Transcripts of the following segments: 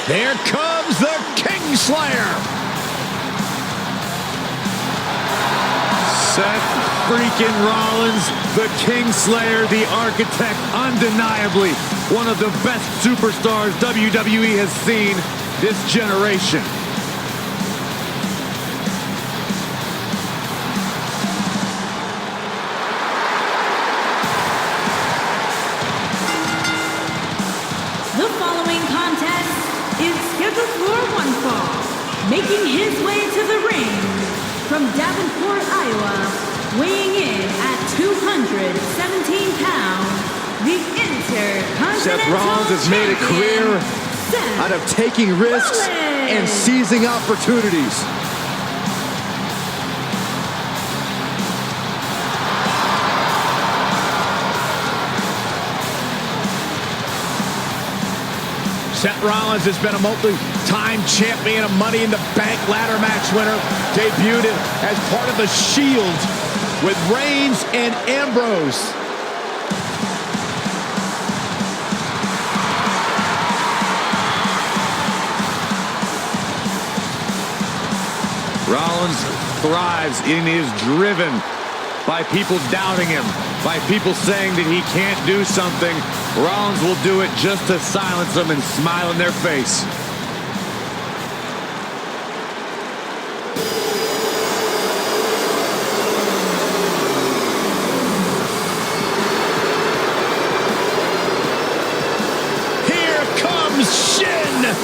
Here comes the Kingslayer. Seth freaking Rollins, the Kingslayer, the architect, undeniably one of the best superstars WWE has seen this generation. The following contest is scheduled for one fall. Making his way to the ring from Davenport, Iowa, weighing in at 217 pounds, the Intercontinental Seth Rollins has made a career out of taking risks and seizing opportunities. Seth Rollins has been a multi-time champion, a Money in the Bank ladder match winner, debuted as part of the Shield with Reigns and Ambrose. Rollins thrives and is driven by people doubting him, by people saying that he can't do something. Rollins will do it just to silence them and smile in their face. Here comes Shin!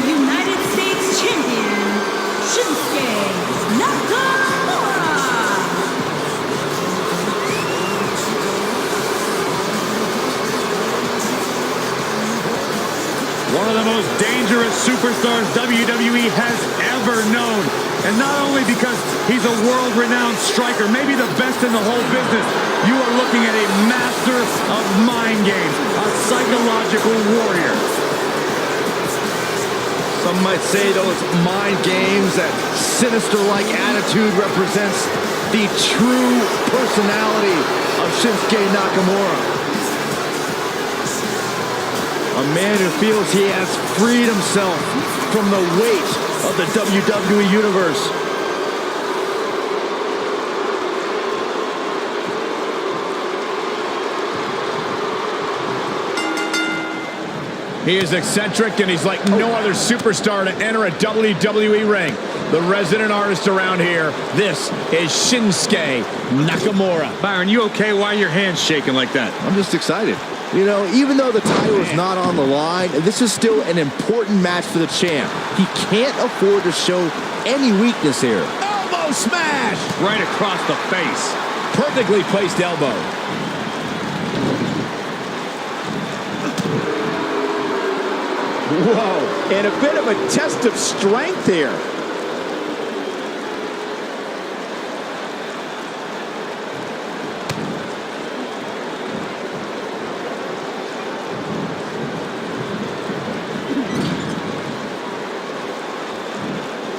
United States Champion, Shinsuke Nakamura. One of the most dangerous superstars WWE has ever known. And not only because he's a world-renowned striker, maybe the best in the whole business, you are looking at a master of mind games, a psychological warrior. Some might say those mind games, that sinister-like attitude represents the true personality of Shinsuke Nakamura. A man who feels he has freed himself from the weight of the WWE Universe. He is eccentric, and he's like no other superstar to enter a WWE ring. The resident artist around here, this is Shinsuke Nakamura. Byron, you okay? Why are your hands shaking like that? I'm just excited. You know, even though the title is not on the line, this is still an important match for the champ. He can't afford to show any weakness here. Elbow smash! Right across the face. Perfectly placed elbow. Whoa, and a bit of a test of strength here.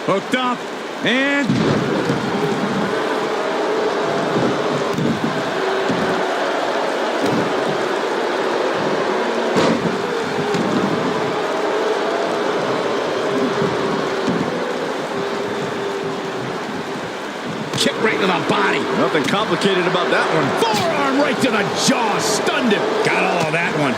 Hooked up, and... kick right to the body. Nothing complicated about that one. Forearm right to the jaw, stunned him. Got all of that one.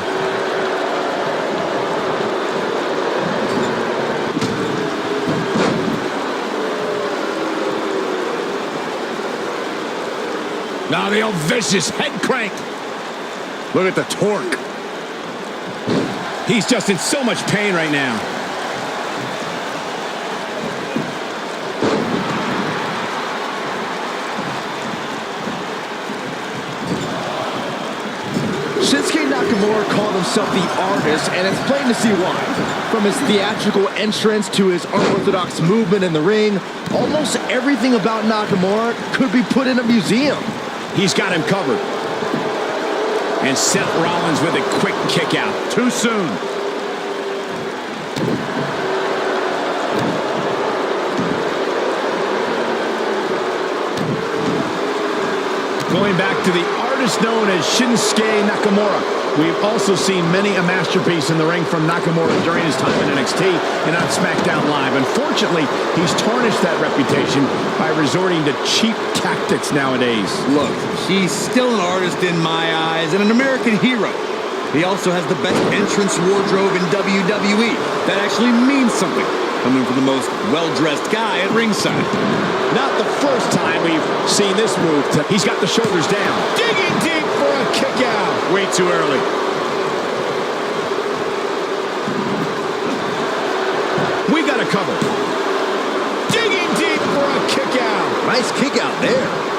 Now the old vicious head crank. Look at the torque. He's just in so much pain right now. Shinsuke Nakamura called himself the artist, and it's plain to see why. From his theatrical entrance to his unorthodox movement in the ring, almost everything about Nakamura could be put in a museum. He's got him covered. And Seth Rollins with a quick kick out. Too soon. Going back to the artist known as Shinsuke Nakamura. We've also seen many a masterpiece in the ring from Nakamura during his time in NXT and on SmackDown Live. Unfortunately, he's tarnished that reputation by resorting to cheap tactics nowadays. Look, he's still an artist in my eyes and an American hero. He also has the best entrance wardrobe in WWE. That actually means something, coming from the most well-dressed guy at ringside. Not the first time we've seen this move. He's got the shoulders down. Digging deep for a kick out. Way too early. We got a cover. Digging deep for a kick out. Nice kick out there.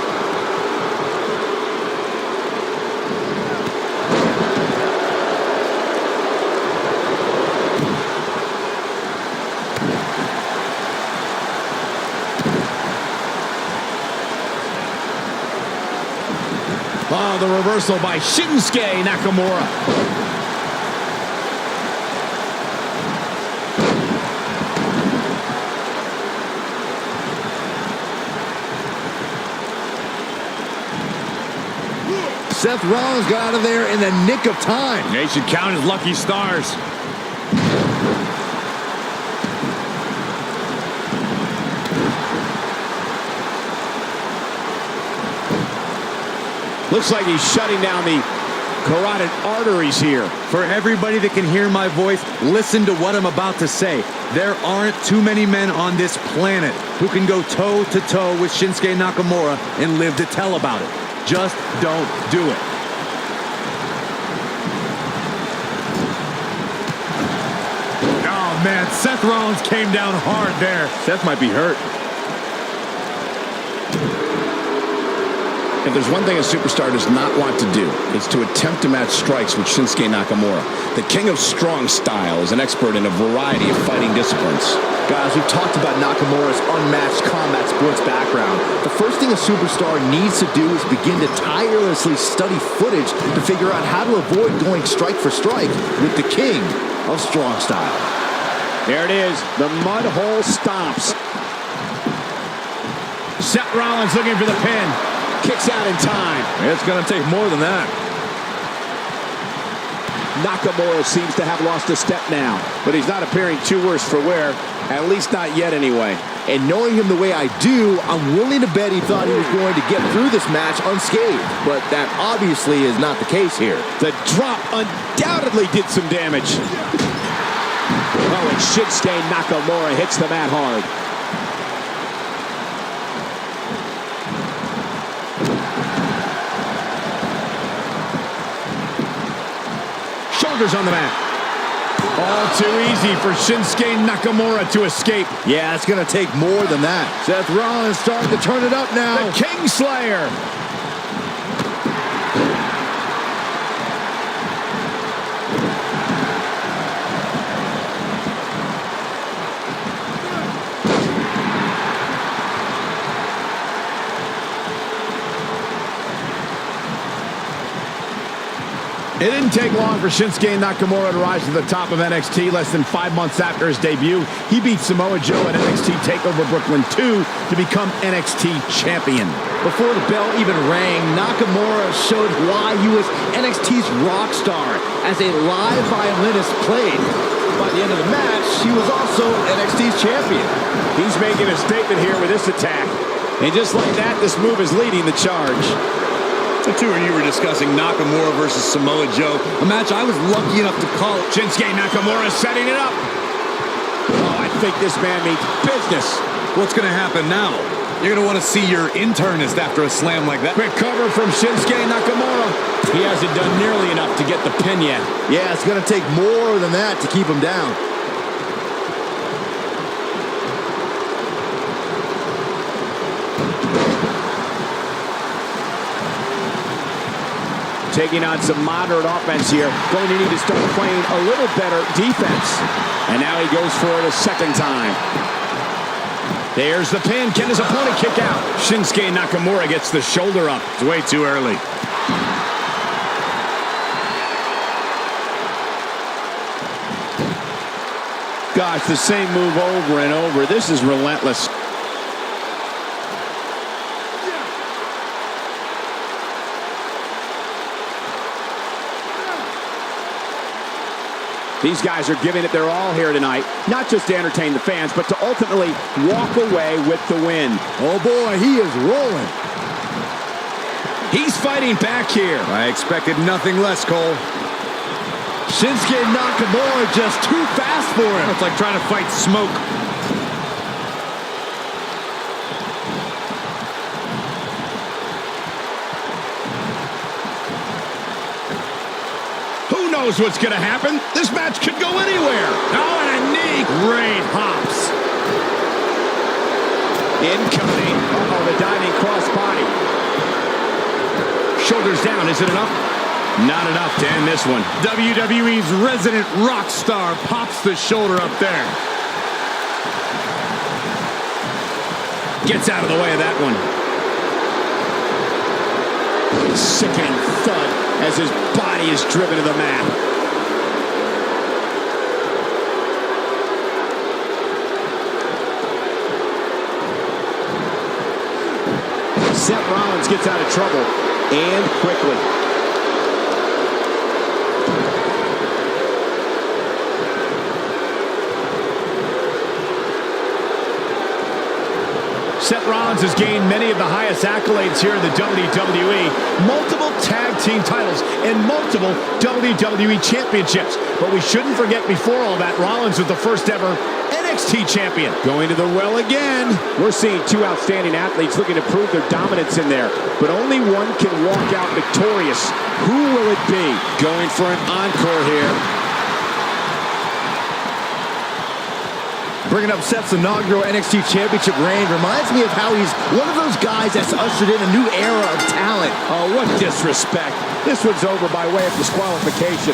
Oh, the reversal by Shinsuke Nakamura. Seth Rollins got out of there in the nick of time. They should count his lucky stars. Looks like he's shutting down the carotid arteries here. For everybody that can hear my voice, listen to what I'm about to say. There aren't too many men on this planet who can go toe-to-toe with Shinsuke Nakamura and live to tell about it. Just don't do it. Oh, man, Seth Rollins came down hard there. Seth might be hurt. If there's one thing a superstar does not want to do, it's to attempt to match strikes with Shinsuke Nakamura. The king of strong style is an expert in a variety of fighting disciplines. Guys, we've talked about Nakamura's unmatched combat sports background. The first thing a superstar needs to do is begin to tirelessly study footage to figure out how to avoid going strike for strike with the king of strong style. There it is. The mud hole stops. Seth Rollins looking for the pin. Kicks out in time. It's going to take more than that. Nakamura seems to have lost a step now, but he's not appearing too worse for wear, at least not yet anyway. And knowing him the way I do, I'm willing to bet he thought he was going to get through this match unscathed. But that obviously is not the case here. The drop undoubtedly did some damage. Oh, and Shinsuke Nakamura hits the mat hard. Shoulders on the mat. All too easy for Shinsuke Nakamura to escape. Yeah, it's going to take more than that. Seth Rollins starting to turn it up now. The Kingslayer. It didn't take long for Shinsuke Nakamura to rise to the top of NXT. Less than 5 months after his debut, he beat Samoa Joe at NXT TakeOver Brooklyn 2 to become NXT champion. Before the bell even rang, Nakamura showed why he was NXT's rock star as a live violinist played. By the end of the match, he was also NXT's champion. He's making a statement here with this attack. And just like that, this move is leading the charge. The two of you were discussing Nakamura versus Samoa Joe, a match I was lucky enough to call. Shinsuke Nakamura setting it up. Oh, I think this man means business. What's going to happen now? You're going to want to see your internist after a slam like that. Quick cover from Shinsuke Nakamura. He hasn't done nearly enough to get the pin yet. Yeah, it's going to take more than that to keep him down. Taking on some moderate offense here. Going to need to start playing a little better defense. And now he goes for it a second time. There's the pin. Can his opponent kick out? Shinsuke Nakamura gets the shoulder up. It's way too early. gosh, the same move over and over. This is relentless. These guys are giving it their all here tonight, not just to entertain the fans, but to ultimately walk away with the win. Oh boy, he is rolling. He's fighting back here. I expected nothing less, Cole. Shinsuke Nakamura just too fast for him. It's like trying to fight smoke. Who knows what's going to happen? This match could go anywhere. Oh, and a knee. Great hops. Incoming. Uh-oh, the diving crossbody. Shoulders down. Is it enough? Not enough to end this one. WWE's resident rock star pops the shoulder up there. Gets out of the way of that one. Sickening thud as his body is driven to the mat. Seth Rollins gets out of trouble, and quickly. Seth Rollins has gained many of the highest accolades here in the WWE, multiple tag team titles and multiple WWE championships. But we shouldn't forget, before all that, Rollins was the first ever NXT champion. Going to the well again. We're seeing two outstanding athletes looking to prove their dominance in there, but only one can walk out victorious. Who will it be? Going for an encore here. Bringing up Seth's inaugural NXT Championship reign reminds me of how he's one of those guys that's ushered in a new era of talent. Oh, what disrespect. This one's over by way of disqualification.